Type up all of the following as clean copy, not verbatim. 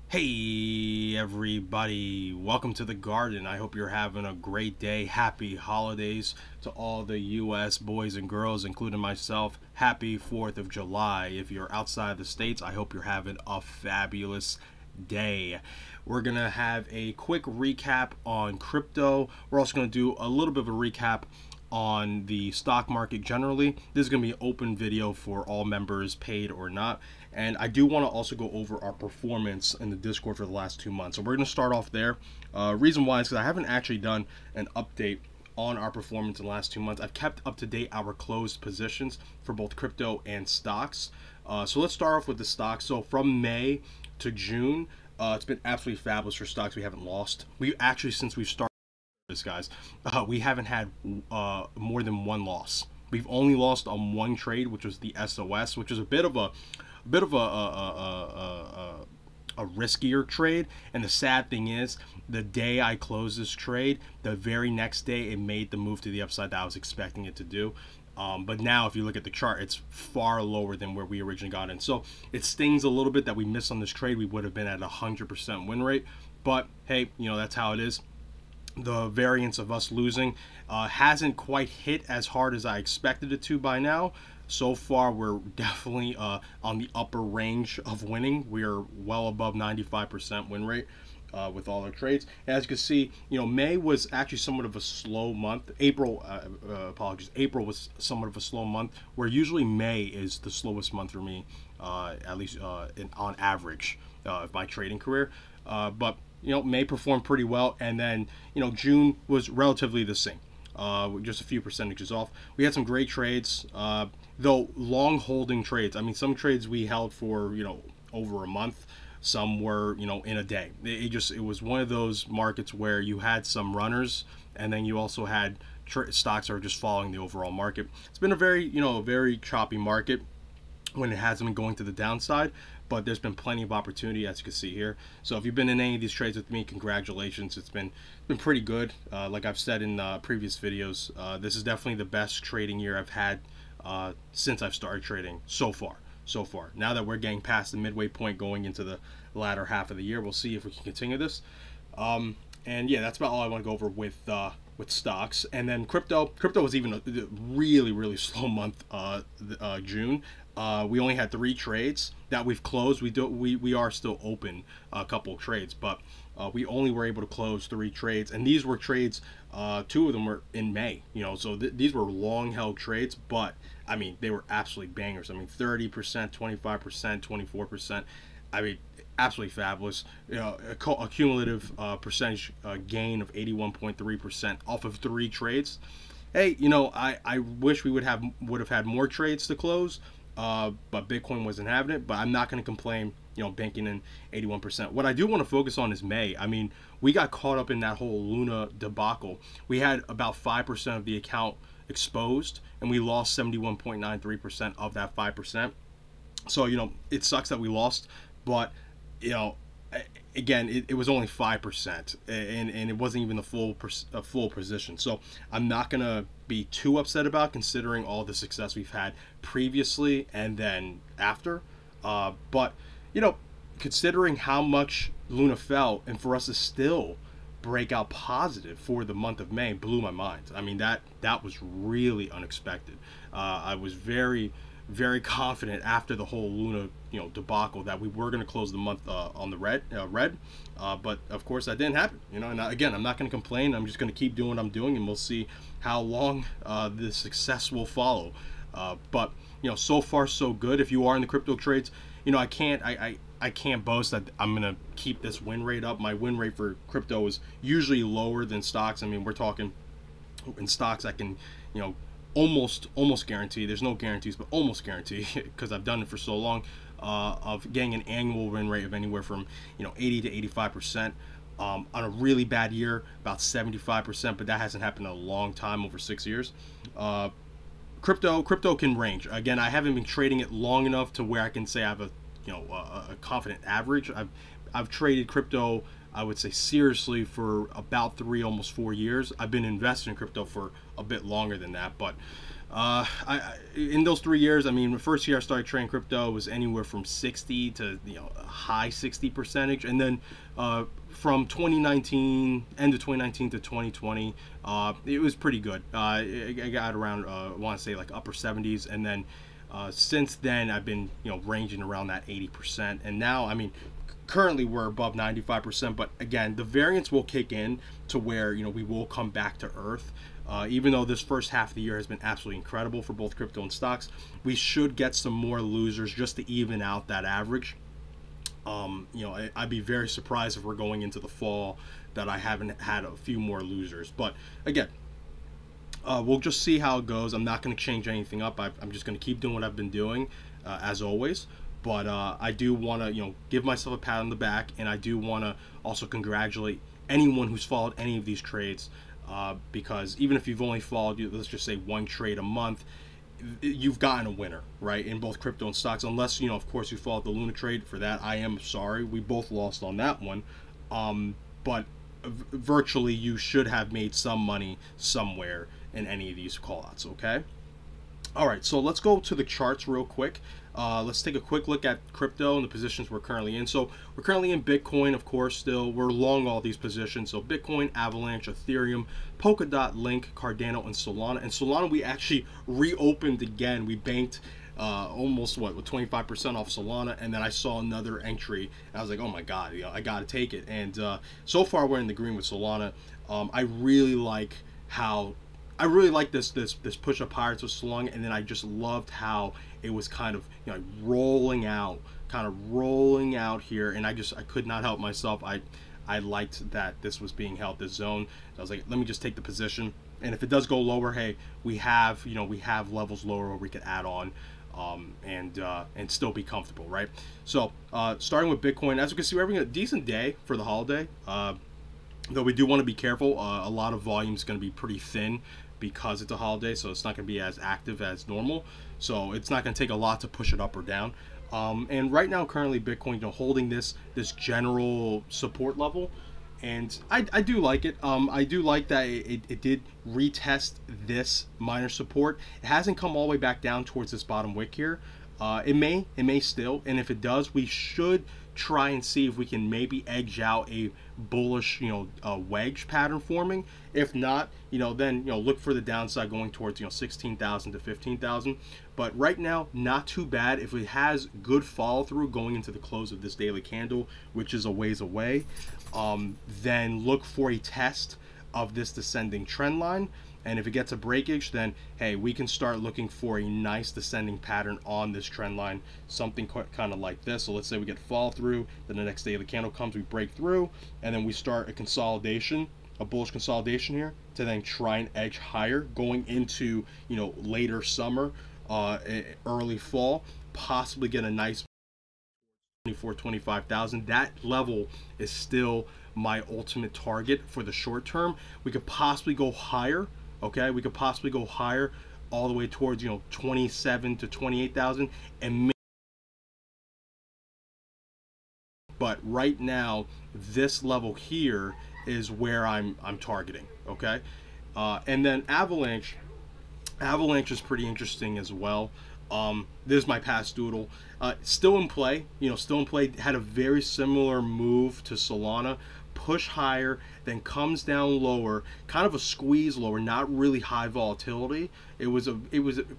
Hey everybody, welcome to the garden. I hope you're having a great day. Happy holidays to all the US boys and girls, including myself. Happy 4th of July. If you're outside the States, I hope you're having a fabulous day. We're gonna have a quick recap on crypto. We're also gonna do a little bit of a recap on the stock market generally. This is going to be an open video for all members, paid or not. And I do want to also go over our performance in the Discord for the last 2 months. So we're going to start off there. Reason why is because I haven't actually done an update on our performance in the last 2 months. I've kept up to date our closed positions for both crypto and stocks. So let's start off with the stocks. So from May to June, it's been absolutely fabulous for stocks. We haven't lost. We actually, since we've started this, guys, we haven't had more than one loss. We've only lost on one trade, which was the SOS, which is a bit of a riskier trade. And the sad thing is, the day I closed this trade, the very next day it made the move to the upside that I was expecting it to do. But now if you look at the chart, it's far lower than where we originally got in. So it stings a little bit that we missed on this trade. We would have been at 100% win rate, but hey, you know, that's how it is. The variance of us losing hasn't quite hit as hard as I expected it to by now. So far, we're definitely on the upper range of winning. We are well above 95% win rate with all our trades. As you can see, you know, May was actually somewhat of a slow month. April, apologies, April was somewhat of a slow month, where usually May is the slowest month for me, at least on average of my trading career. But you know, May performed pretty well, and then, you know, June was relatively the same, just a few percentages off. We had some great trades, though long holding trades. I mean, some trades we held for, you know, over a month. Some were, you know, in a day. It was one of those markets where you had some runners, and then you also had stocks that are just following the overall market. It's been a very, you know, a very choppy market when it hasn't been going to the downside, but there's been plenty of opportunity, as you can see here. So if you've been in any of these trades with me, congratulations. It's been pretty good. Like I've said in previous videos, this is definitely the best trading year I've had since I've started trading so far. Now that we're getting past the midway point, going into the latter half of the year, we'll see if we can continue this. And yeah, that's about all I want to go over with stocks. And then crypto was even a really slow month, June. We only had 3 trades that we've closed. We are still open a couple of trades, but we only were able to close 3 trades, and these were trades. 2 of them were in May. You know, so these were long held trades, but I mean, they were absolutely bangers. I mean, 30%, 25%, 24%. I mean, absolutely fabulous. You know, a cumulative percentage gain of 81.3% off of 3 trades. Hey, you know, I wish we would have had more trades to close. But Bitcoin wasn't having it. But I'm not going to complain, you know, banking in 81%. What I do want to focus on is May. I mean, we got caught up in that whole Luna debacle. We had about 5% of the account exposed, and we lost 71.93% of that 5%. So, you know, it sucks that we lost, but, you know, again, it was only 5%, and it wasn't even a full position. So I'm not gonna be too upset about, considering all the success we've had previously and then after. But you know, considering how much Luna fell, and for us to still break out positive for the month of May, blew my mind. I mean, that was really unexpected. I was very confident after the whole Luna, you know, debacle that we were going to close the month on the red, but of course that didn't happen. You know, and again, I'm not going to complain. I'm just going to keep doing what I'm doing, and we'll see how long the success will follow. But you know, so far so good. If you are in the crypto trades, you know, I can't boast that I'm going to keep this win rate up. My win rate for crypto is usually lower than stocks. I mean, we're talking in stocks I can, you know, almost guarantee. There's no guarantees, but almost guarantee, because I've done it for so long, of getting an annual win rate of anywhere from, you know, 80 to 85%. On a really bad year, about 75%, but that hasn't happened in a long time, over 6 years. Crypto can range. Again, I haven't been trading it long enough to where I can say I have a, you know, a confident average. I've traded crypto, I would say, seriously for about 3, almost 4 years. I've been investing in crypto for a bit longer than that, but In those 3 years, I mean, the first year I started trading crypto was anywhere from 60 to a high 60 percentage, and then from 2019, end of 2019 to 2020, it was pretty good. I got around, I want to say like upper 70s, and then since then I've been ranging around that 80%, and now I mean. Currently, we're above 95%, but again, the variance will kick in to where we will come back to earth. Even though this first half of the year has been absolutely incredible for both crypto and stocks, we should get some more losers just to even out that average. I'd be very surprised if we're going into the fall that I haven't had a few more losers. But again, we'll just see how it goes. I'm not going to change anything up. I'm just going to keep doing what I've been doing as always. But I do want to, give myself a pat on the back, and I do want to also congratulate anyone who's followed any of these trades, because even if you've only followed, let's just say one trade a month, you've gotten a winner, right? In both crypto and stocks, unless of course, you followed the Luna trade. For that, I am sorry. We both lost on that one, but virtually, you should have made some money somewhere in any of these callouts. Okay. All right, so let's go to the charts real quick. Let's take a quick look at crypto and the positions we're currently in. So we're currently in Bitcoin, of course, still. We're long all these positions. So Bitcoin, Avalanche, Ethereum, Polkadot, Link, Cardano, and Solana. And Solana, we actually reopened again. We banked almost, with 25% off Solana. And then I saw another entry. And I was like, oh my God, I got to take it. And so far, we're in the green with Solana. I really like this push up higher to Solana, and then I just loved how it was kind of rolling out here, and I could not help myself. I liked that this was being held, this zone. I was like, let me just take the position, and if it does go lower, hey, we have levels lower where we could add on, and still be comfortable, right? So starting with Bitcoin, as you can see, we're having a decent day for the holiday. Though we do want to be careful. A lot of volume is going to be pretty thin because it's a holiday, so it's not going to be as active as normal. So it's not going to take a lot to push it up or down. And right now, currently, Bitcoin, holding this general support level, and I do like it. I do like that it did retest this minor support. It hasn't come all the way back down towards this bottom wick here. It may still, and if it does, we should try and see if we can maybe edge out a bullish wedge pattern forming. If not, then look for the downside going towards 16,000 to 15,000. But right now, not too bad. If it has good follow through going into the close of this daily candle, which is a ways away, then look for a test of this descending trend line. And if it gets a breakage, then hey, we can start looking for a nice descending pattern on this trend line, something kind of like this. So let's say we get follow through, then the next day the candle comes, we break through, and then we start a consolidation, a bullish consolidation here, to then try and edge higher going into later summer, early fall, possibly get a nice 25,000. That level is still my ultimate target for the short term. We could possibly go higher. Okay, we could possibly go higher, all the way towards 27 to 28,000, and but right now this level here is where I'm targeting. Okay, and then Avalanche is pretty interesting as well. This is my past doodle, still in play. Had a very similar move to Solana. Push higher, then comes down lower, kind of a squeeze lower, not really high volatility. It was a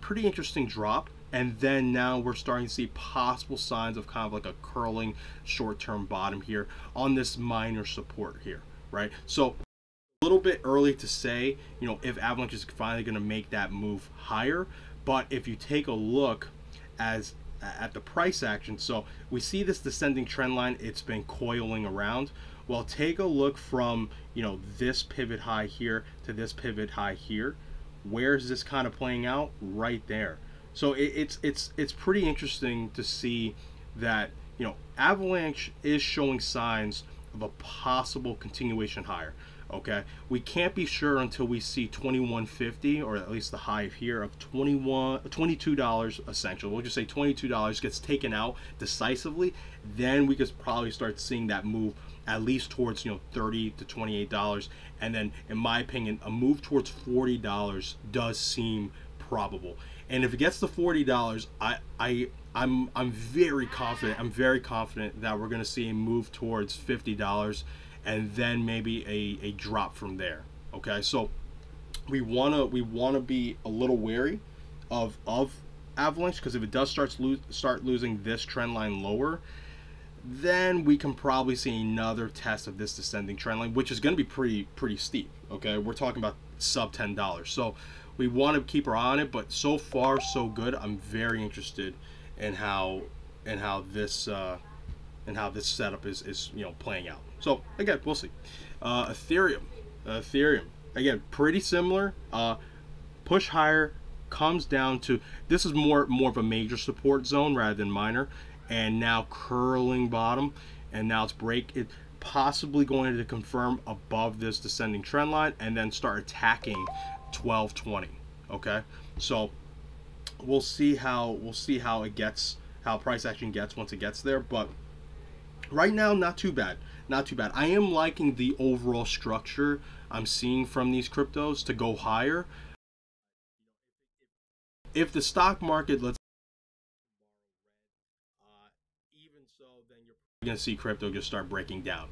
pretty interesting drop, and then now we're starting to see possible signs of kind of like a curling short-term bottom here on this minor support here, right? So a little bit early to say, if Avalanche is finally going to make that move higher, but if you take a look at the price action, so we see this descending trend line, it's been coiling around. Well, take a look from this pivot high here to this pivot high here. Where's this kind of playing out? Right there. So it's pretty interesting to see that Avalanche is showing signs of a possible continuation higher. Okay, we can't be sure until we see 21.50, or at least the high here of $22 essentially. We'll just say $22 gets taken out decisively. Then we could probably start seeing that move at least towards $30 to $28, and then in my opinion, a move towards $40 does seem probable. And if it gets to $40, I'm very confident. I'm very confident that we're going to see a move towards $50, and then maybe a drop from there. Okay, so we wanna be a little wary of Avalanche, because if it does start losing this trend line lower, then we can probably see another test of this descending trend line, which is going to be pretty steep. Okay, we're talking about sub $10. So we want to keep our eye on it, but so far so good. I'm very interested in how this setup is playing out. So again, we'll see. Ethereum again, pretty similar. Push higher, comes down to, this is more of a major support zone rather than minor, and now curling bottom, and now it possibly going to confirm above this descending trend line and then start attacking 1220. Okay, so we'll see how it gets, how price action gets once it gets there, but right now not too bad. I am liking the overall structure I'm seeing from these cryptos to go higher. If the stock market, let's even so, then you're going to see crypto just start breaking down.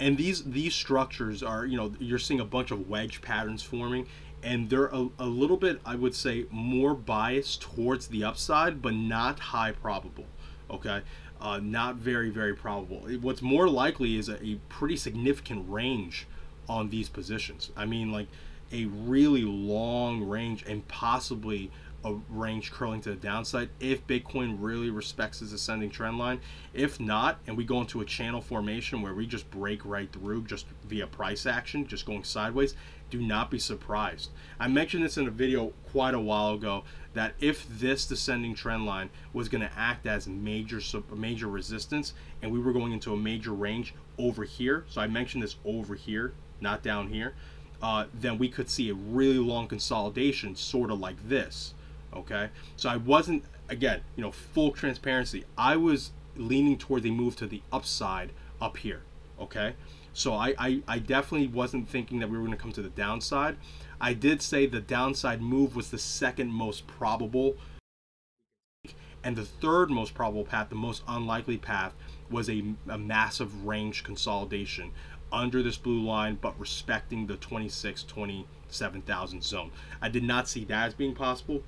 And these structures are, you're seeing a bunch of wedge patterns forming, and they're a little bit, I would say, more biased towards the upside, but not high probable. Okay, not very probable. What's more likely is a pretty significant range on these positions. I mean, like a really long range, and possibly a range curling to the downside if Bitcoin really respects its ascending trend line. If not, and we go into a channel formation where we just break right through just via price action, just going sideways, do not be surprised. I mentioned this in a video quite a while ago, that if this descending trend line was going to act as major resistance, and we were going into a major range over here, so I mentioned this over here, not down here, then we could see a really long consolidation, sort of like this. Okay, so I wasn't, again, full transparency, I was leaning towards a move to the upside up here. Okay, so I definitely wasn't thinking that we were going to come to the downside. I did say the downside move was the second most probable, and the third most probable path, the most unlikely path, was a massive range consolidation under this blue line, but respecting the 27,000 zone. I did not see that as being possible,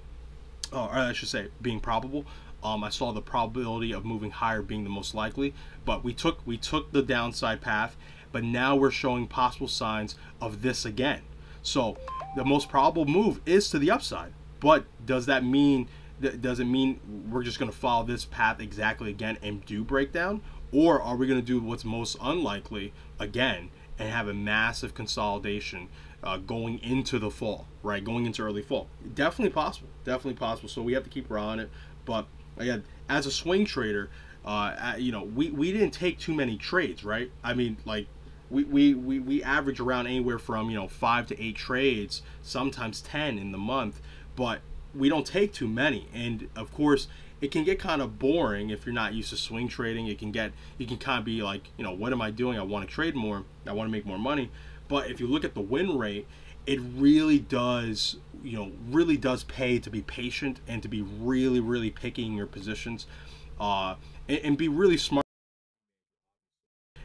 or I should say being probable. I saw the probability of moving higher being the most likely, but we took the downside path, but now we're showing possible signs of this again. So the most probable move is to the upside, but does it mean we're just going to follow this path exactly again and do breakdown? Or are we going to do what's most unlikely again and have a massive consolidation going into the fall, right? Going into early fall. Definitely possible. Definitely possible. So we have to keep our eye on it. But again, as a swing trader, we didn't take too many trades, right? I mean, like we average around anywhere from 5 to 8 trades, sometimes 10 in the month, but we don't take too many. And of course, it can get kind of boring if you're not used to swing trading. You can kind of be like, what am I doing? I want to trade more. I want to make more money. But if you look at the win rate, it really does, really does pay to be patient and to be really picky in your positions, and be really smart.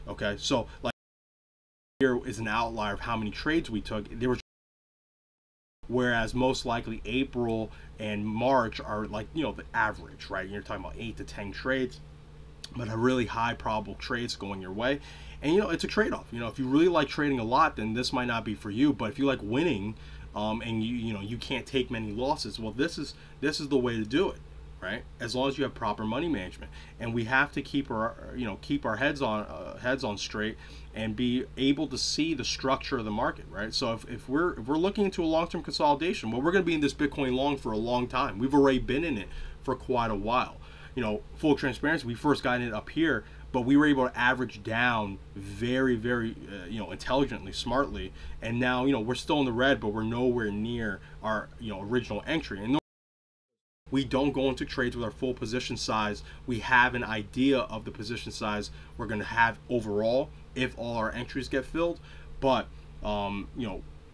Okay, so like here is an outlier of how many trades we took. There were, whereas most likely April and March are like, the average, right? You're talking about 8 to 10 trades, but a really high probable trades going your way. And it's a trade-off. If you really like trading a lot, then this might not be for you. But if you like winning, and you can't take many losses, well, this is the way to do it, right? As long as you have proper money management. And we have to keep our heads on straight and be able to see the structure of the market, right? So if we're looking into a long-term consolidation, well, we're going to be in this Bitcoin long for a long time. We've already been in it for quite a while. Full transparency, we first got in it up here, but we were able to average down very intelligently, smartly, and now we're still in the red, but we're nowhere near our original entry. And we don't go into trades with our full position size. We have an idea of the position size we're going to have overall if all our entries get filled, but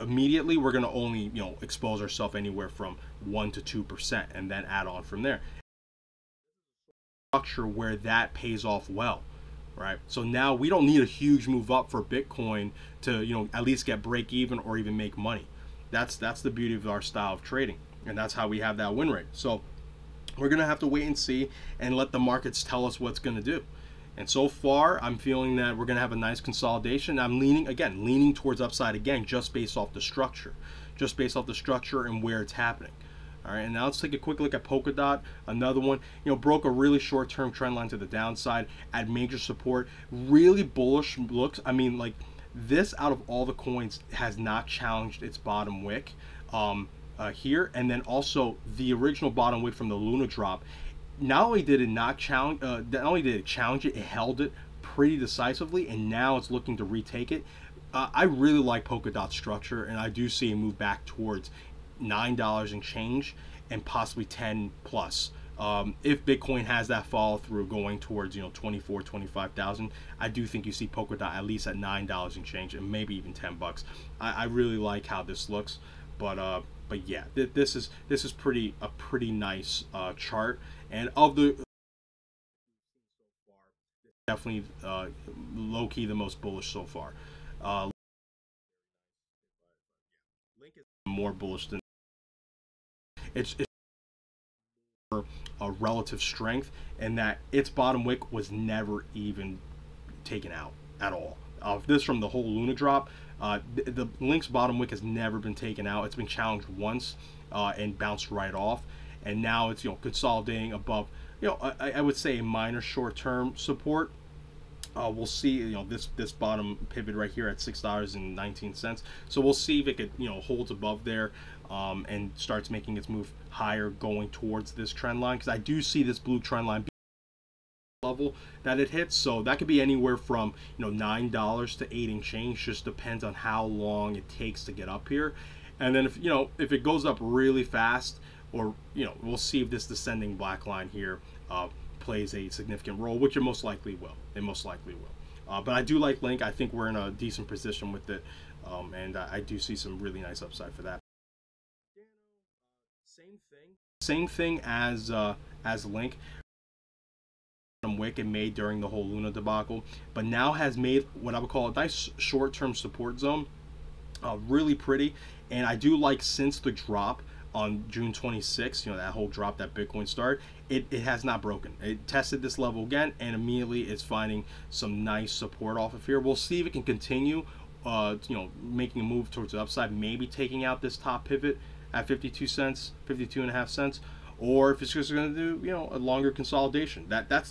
immediately we're going to only, you know, expose ourselves anywhere from 1 to 2% and then add on from there. Structure where that pays off well, right? So now we don't need a huge move up for Bitcoin to, you know, at least get break even or even make money. That's the beauty of our style of trading, and that's how we have that win rate. So we're gonna have to wait and see and let the markets tell us what's gonna do. And so far, I'm feeling that we're gonna have a nice consolidation. I'm leaning towards upside again, just based off the structure, and where it's happening. All right, and now let's take a quick look at Polkadot, another one. You know, broke a really short-term trend line to the downside at major support. Really bullish looks. I mean, like, this out of all the coins has not challenged its bottom wick here, and then also the original bottom wick from the Luna drop. Not only did it not challenge, not only did it challenge it, it held it pretty decisively, and now it's looking to retake it. I really like Polkadot's structure, and I do see a move back towards $9 and change, and possibly 10 plus. If Bitcoin has that follow through going towards, you know, 24, 25,000, I do think you see Polkadot at least at $9 and change, and maybe even 10 bucks. I really like how this looks, but yeah, this is a pretty nice chart, and of the definitely low key the most bullish so far. Link is more bullish than it's a relative strength, and that its bottom wick was never even taken out at all. This from the whole Luna drop, the Link's bottom wick has never been taken out. It's been challenged once and bounced right off, and now it's, you know, consolidating above, you know, I would say a minor short-term support. We'll see, you know, this bottom pivot right here at $6.19. So we'll see if it could, you know, holds above there and starts making its move higher going towards this trend line, because I do see this blue trend line level that it hits. So that could be anywhere from, you know, $9 to 8 and change. Just depends on how long it takes to get up here. And then if, you know, if it goes up really fast, or, you know, we'll see if this descending black line here plays a significant role, which it most likely will. But I do like Link. I think we're in a decent position with it, and I do see some really nice upside for that. Same thing as Link. Wick it made during the whole Luna debacle, but now has made what I would call a nice short-term support zone, really pretty. And I do like, since the drop on June 26th, you know, that whole drop that Bitcoin started, it has not broken. It tested this level again, and immediately it's finding some nice support off of here. We'll see if it can continue, you know, making a move towards the upside, maybe taking out this top pivot at 52 cents, 52.5 cents, or if it's just going to do, you know, a longer consolidation.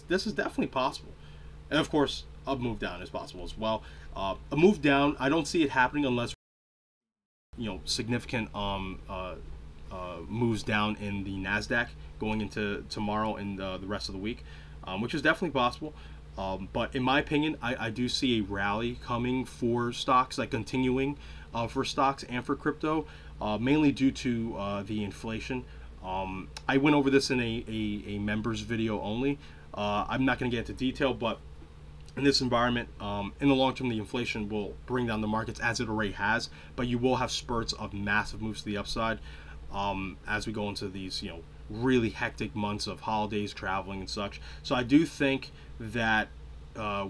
This is definitely possible, and of course a move down is possible as well. A move down, I don't see it happening unless, you know, significant moves down in the NASDAQ going into tomorrow and the rest of the week, which is definitely possible. But in my opinion, I do see a rally coming for stocks, like continuing for stocks and for crypto, mainly due to the inflation. I went over this in a members video only. I'm not going to get into detail, but in this environment, in the long term, the inflation will bring down the markets, as it already has, but you will have spurts of massive moves to the upside as we go into these, you know, really hectic months of holidays, traveling and such. So I do think that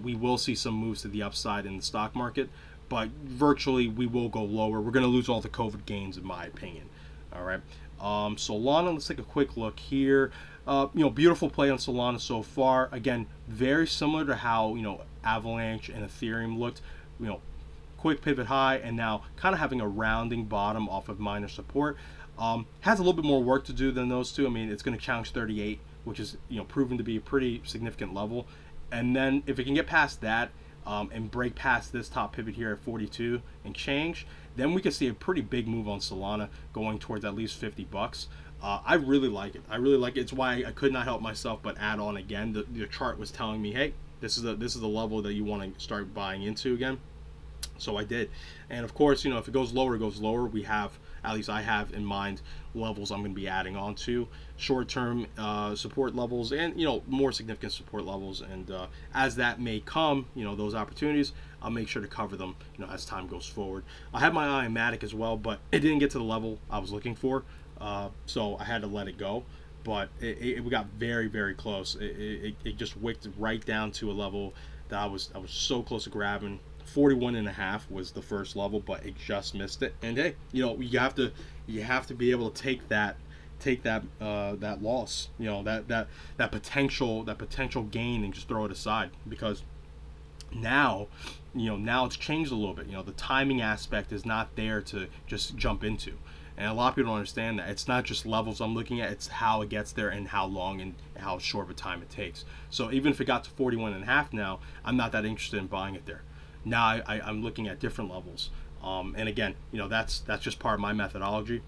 we will see some moves to the upside in the stock market, but virtually we will go lower. We're going to lose all the COVID gains, in my opinion. All right. Solana, let's take a quick look here. You know, beautiful play on Solana so far. Again, very similar to how, you know, Avalanche and Ethereum looked. You know, quick pivot high, and now kind of having a rounding bottom off of minor support. Has a little bit more work to do than those two. I mean, it's going to challenge 38, which is, you know, proven to be a pretty significant level. And then if it can get past that and break past this top pivot here at 42 and change, then we can see a pretty big move on Solana going towards at least 50 bucks. I really like it. It's why I could not help myself but add on again. The chart was telling me, hey, this is the level that you want to start buying into again. So I did. And of course, you know, if it goes lower, it goes lower. We have at least I have in mind levels I'm going to be adding on to short-term support levels, and more significant support levels. And as that may come, those opportunities, I'll make sure to cover them as time goes forward. I had my eye on MATIC as well, but it didn't get to the level I was looking for, so I had to let it go. But we got very, very close. It just wicked right down to a level that I was so close to grabbing. 41.5 was the first level, but it just missed it. And hey, you have to be able to take that loss, that potential gain, and just throw it aside, because now it's changed a little bit. The timing aspect is not there to just jump into, and a lot of people don't understand that. It's not just levels I'm looking at, it's how it gets there and how long and how short of a time it takes. So even if it got to 41.5 now, I'm not that interested in buying it there. Now I'm looking at different levels, and again, that's just part of my methodology.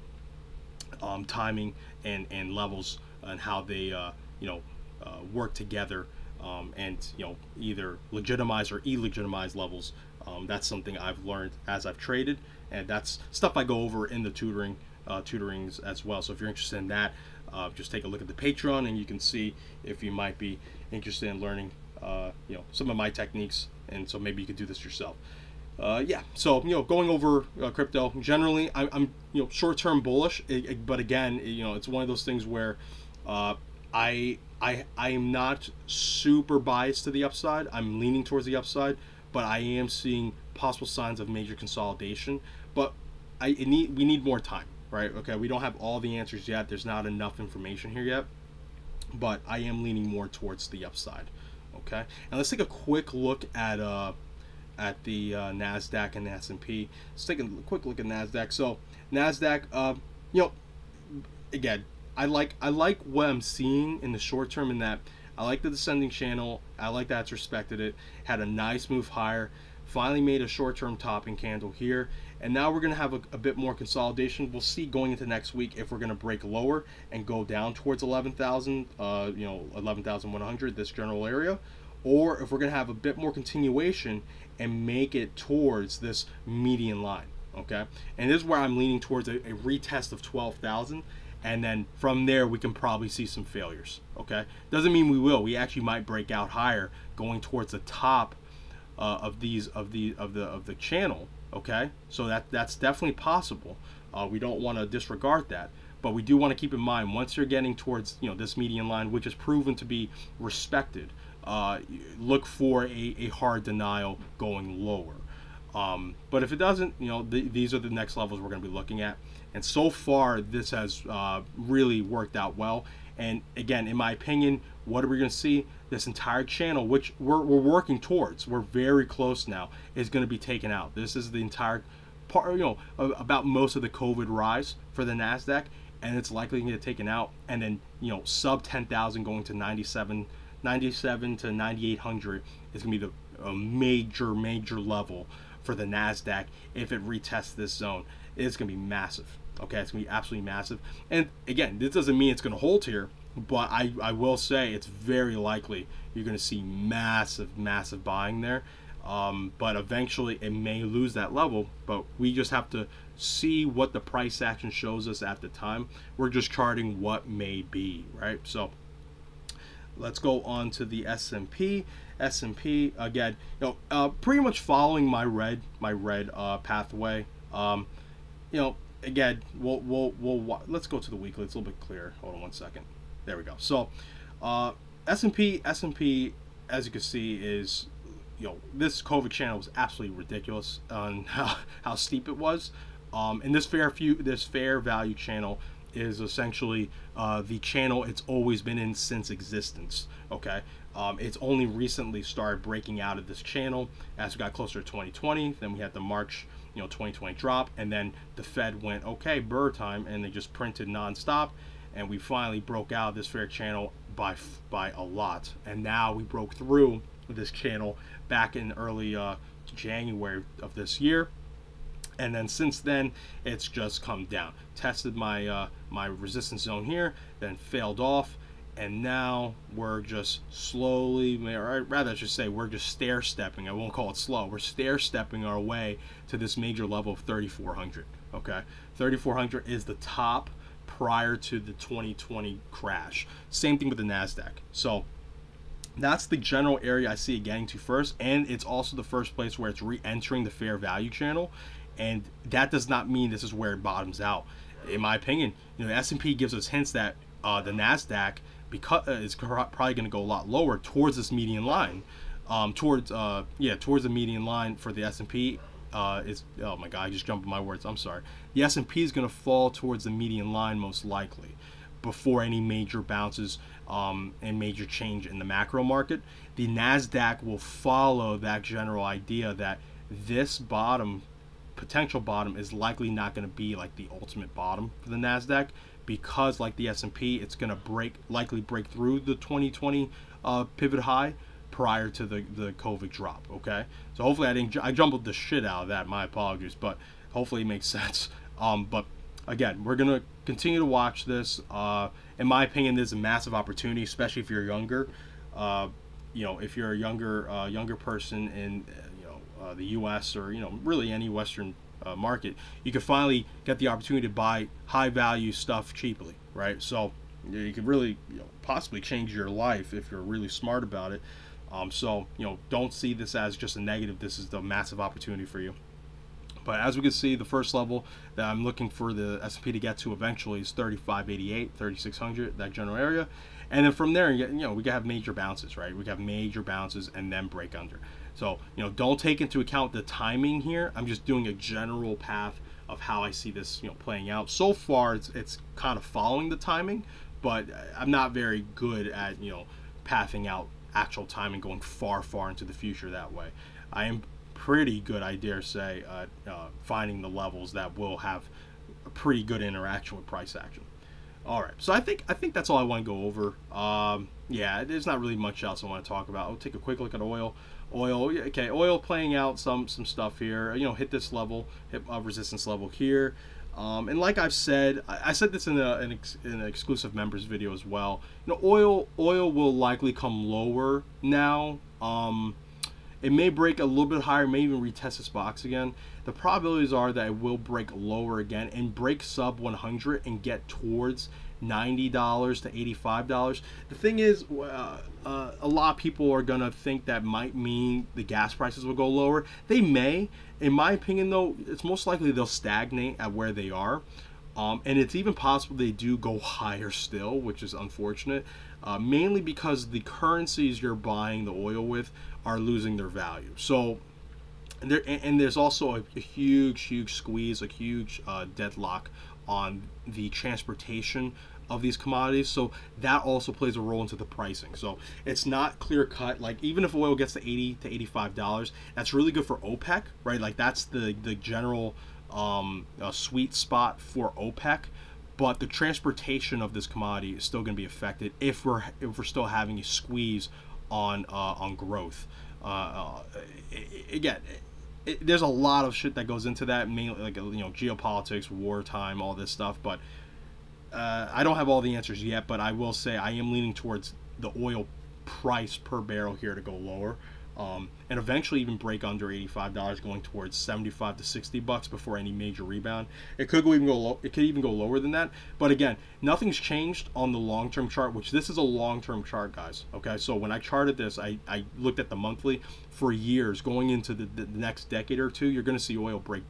Timing and levels and how they work together, and either legitimize or illegitimize levels. That's something I've learned as I've traded, and that's stuff I go over in the tutorings as well. So if you're interested in that, just take a look at the Patreon, and you can see if you might be interested in learning some of my techniques, and so maybe you could do this yourself. Yeah, so going over crypto generally, I'm short-term bullish, but again, it's one of those things where I am not super biased to the upside. I'm leaning towards the upside, but I am seeing possible signs of major consolidation. But we need more time, right? Okay, we don't have all the answers yet. There's not enough information here yet, but I am leaning more towards the upside. Okay, and let's take a quick look at the NASDAQ and the S&P. Let's take a quick look at NASDAQ. So NASDAQ, again, I like what I'm seeing in the short term, in that I like the descending channel. I like that it's respected it. Had a nice move higher. Finally made a short-term topping candle here, and now we're going to have a bit more consolidation. We'll see going into next week if we're going to break lower and go down towards 11,000, 11,100, this general area, or if we're going to have a bit more continuation and make it towards this median line. Okay, and this is where I'm leaning towards a retest of 12,000, and then from there we can probably see some failures. Okay, doesn't mean we will. We actually might break out higher, going towards the top of the channel. Okay, so that's definitely possible. We don't want to disregard that, but we do want to keep in mind, once you're getting towards this median line, which is proven to be respected, look for a hard denial going lower. But if it doesn't, these are the next levels we're going to be looking at. And so far, this has really worked out well. And again, in my opinion, what are we going to see? This entire channel, which we're working towards, we're very close now, is going to be taken out. This is the entire part, about most of the COVID rise for the NASDAQ, and it's likely to get taken out. And then, sub 10,000 going to 97 to 9,800 is going to be the major level for the NASDAQ. If it retests this zone, it's going to be massive. Okay, it's going to be absolutely massive. And again, this doesn't mean it's going to hold here, but I will say it's very likely you're going to see massive buying there. But eventually it may lose that level, but we just have to see what the price action shows us at the time. We're just charting what may be, right? So let's go on to the S&P. S&P again, pretty much following my red pathway. Again, we'll let's go to the weekly. It's a little bit clearer. Hold on one second. There we go. So S&P, as you can see, is this COVID channel was absolutely ridiculous on how steep it was. And this fair value channel is essentially the channel it's always been in since existence. Okay, it's only recently started breaking out of this channel as we got closer to 2020. Then we had the March 2020 drop, and then the Fed went, okay, burr time, and they just printed nonstop, and we finally broke out of this fair channel by a lot. And now we broke through this channel back in early January of this year, and then since then it's just come down. Tested my my resistance zone here, then failed off, and now we're just slowly, or rather I should say, we're just stair stepping. I won't call it slow. We're stair stepping our way to this major level of 3,400. Okay, 3,400 is the top prior to the 2020 crash. Same thing with the NASDAQ. So that's the general area I see it getting to first, and it's also the first place where it's re-entering the fair value channel, and that does not mean this is where it bottoms out. In my opinion, the S&P gives us hints that the NASDAQ is probably going to go a lot lower towards this median line, towards the median line for the S&P. Is, oh my god, I just jumped my words. I'm sorry. The S&P is going to fall towards the median line most likely, before any major bounces and major change in the macro market. The NASDAQ will follow that general idea that this potential bottom is likely not going to be like the ultimate bottom for the NASDAQ, because like the S&P, it's going to likely break through the 2020 pivot high prior to the COVID drop. Okay, so hopefully I jumbled the shit out of that. My apologies, but hopefully it makes sense. But again, we're gonna continue to watch this. In my opinion, there's a massive opportunity, especially if you're younger. If you're a younger person in the U.S. or really any Western market, you can finally get the opportunity to buy high value stuff cheaply, right? So you could really possibly change your life if you're really smart about it. So don't see this as just a negative. This is the massive opportunity for you. But as we can see, the first level that I'm looking for the S&P to get to eventually is 3,588, 3,600, that general area. And then from there, we can have major bounces, right? We can have major bounces and then break under. So, don't take into account the timing here. I'm just doing a general path of how I see this, playing out. So far, it's kind of following the timing, but I'm not very good at, pathing out actual timing, going far into the future that way. I am pretty good, I dare say, finding the levels that will have a pretty good interaction with price action. All right, so I think that's all I want to go over. Yeah, there's not really much else I want to talk about. I'll take a quick look at oil. Okay, oil playing out some stuff here. Hit this level, hit a resistance level here. And like I've said, I said this in an exclusive members video as well. Oil will likely come lower now. It may break a little bit higher, may even retest this box again. The probabilities are that it will break lower again and break sub 100 and get towards $90 to $85. The thing is, a lot of people are gonna think that might mean the gas prices will go lower. They may. In my opinion, though, it's most likely they'll stagnate at where they are. And it's even possible they do go higher still, which is unfortunate, mainly because the currencies you're buying the oil with are losing their value. So, there's also a huge squeeze, a huge deadlock on the transportation of these commodities. So that also plays a role into the pricing. So it's not clear cut. Like, even if oil gets to $80 to $85, that's really good for OPEC, right? Like, that's the general sweet spot for OPEC. But the transportation of this commodity is still going to be affected if we're still having a squeeze on growth. Again, there's a lot of shit that goes into that, mainly like geopolitics, wartime, all this stuff. But I don't have all the answers yet. But I will say I am leaning towards the oil price per barrel here to go lower. And eventually even break under $85, going towards $75 to $60 before any major rebound. It could even go low. It could even go lower than that. But again, nothing's changed on the long-term chart, which this is a long-term chart, guys. Okay, so when I charted this, I looked at the monthly for years going into the next decade or two. You're going to see oil break.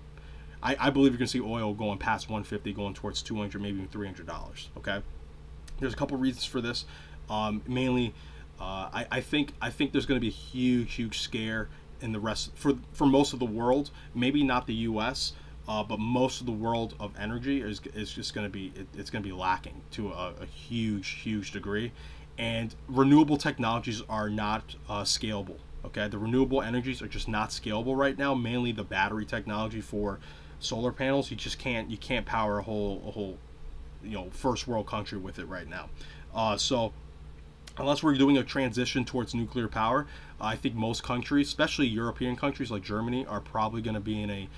I believe you're going to see oil going past 150, going towards $200, maybe even $300. Okay, there's a couple reasons for this. Mainly. I think there's going to be a huge scare in the rest for most of the world. Maybe not the U.S., but most of the world of energy is just going to be it's going to be lacking to a huge degree, and renewable technologies are not scalable. Okay, the renewable energies are just not scalable right now. Mainly the battery technology for solar panels. You can't power a whole first world country with it right now. So. Unless we're doing a transition towards nuclear power, I think most countries, especially European countries like Germany, are probably going to be in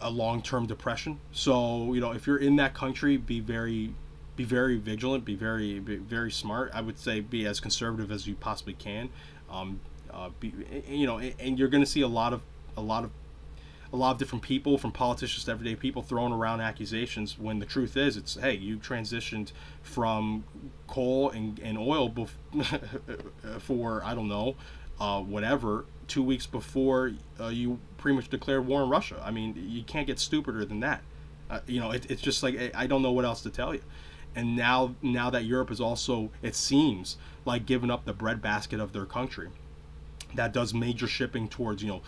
a long-term depression. So, if you're in that country, be very vigilant, be very smart. I would say be as conservative as you possibly can. And you're going to see a lot of a lot of different people, from politicians to everyday people, throwing around accusations when the truth is, it's, hey, you transitioned from coal and oil for, I don't know, whatever, 2 weeks before you pretty much declared war on Russia. I mean, you can't get stupider than that. You know, it's just like, I don't know what else to tell you. And now that Europe is also, it seems like, giving up the breadbasket of their country that does major shipping towards, you know,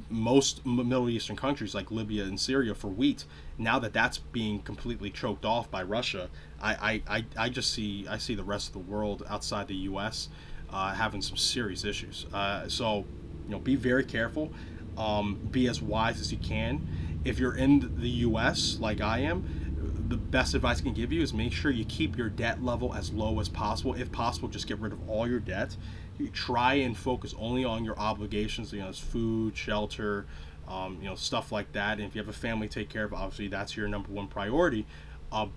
most Middle Eastern countries like Libya and Syria for wheat. Now that that's being completely choked off by Russia, I see the rest of the world outside the U.S. Having some serious issues. So, you know, be very careful. Be as wise as you can. If you're in the U.S. like I am, the best advice I can give you is make sure you keep your debt level as low as possible. If possible, just get rid of all your debt. You try and focus only on your obligations, you know, as food, shelter, you know, stuff like that. And if you have a family to take care of, obviously that's your number one priority.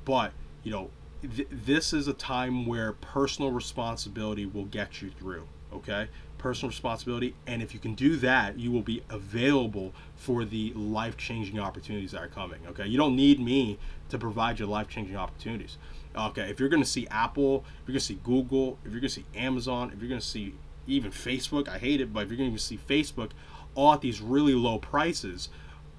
But, you know, this is a time where personal responsibility will get you through, okay? Personal responsibility. And if you can do that, you will be available for the life-changing opportunities that are coming, okay? You don't need me to provide you life-changing opportunities. Okay, if you're going to see Apple, if you're going to see Google, if you're going to see Amazon, if you're going to see even Facebook, I hate it, but if you're going to see Facebook all at these really low prices,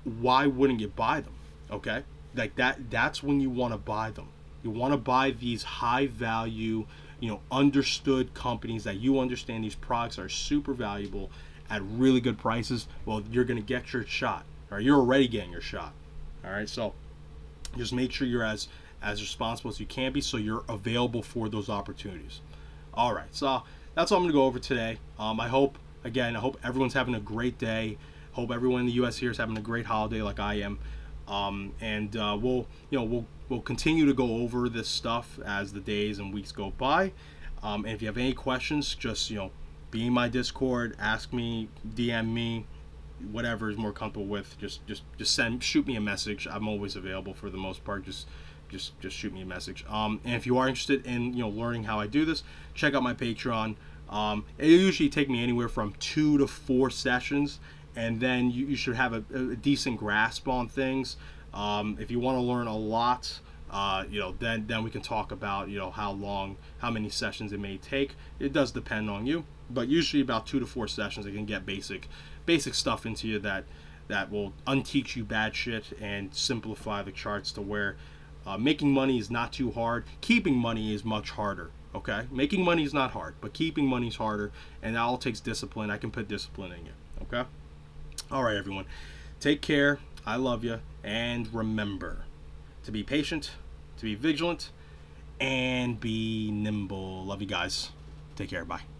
why wouldn't you buy them? Okay, like that's when you want to buy them. You want to buy these high value, you know, understood companies that you understand these products are super valuable at really good prices. Well, you're going to get your shot, or you're already getting your shot. All right, so just make sure you're as responsible as you can be, so you're available for those opportunities. All right, so that's all I'm gonna go over today. I hope everyone's having a great day. Hope everyone in the U.S. here is having a great holiday like I am. We'll continue to go over this stuff as the days and weeks go by. And if you have any questions, just, you know, be in my Discord, ask me, DM me, whatever is more comfortable with. Just shoot me a message. I'm always available for the most part. Just shoot me a message. And if you are interested in, you know, learning how I do this, check out my Patreon. It usually take me anywhere from 2 to 4 sessions, and then you should have a decent grasp on things. If you want to learn a lot, you know, then we can talk about, you know, how many sessions it may take. It does depend on you, but usually about 2 to 4 sessions, I can get basic stuff into you that will unteach you bad shit and simplify the charts to where making money is not too hard. Keeping money is much harder, okay? Making money is not hard, but keeping money is harder, and that all takes discipline. I can put discipline in you, okay? All right, everyone. Take care. I love you. And remember to be patient, to be vigilant, and be nimble. Love you guys. Take care. Bye.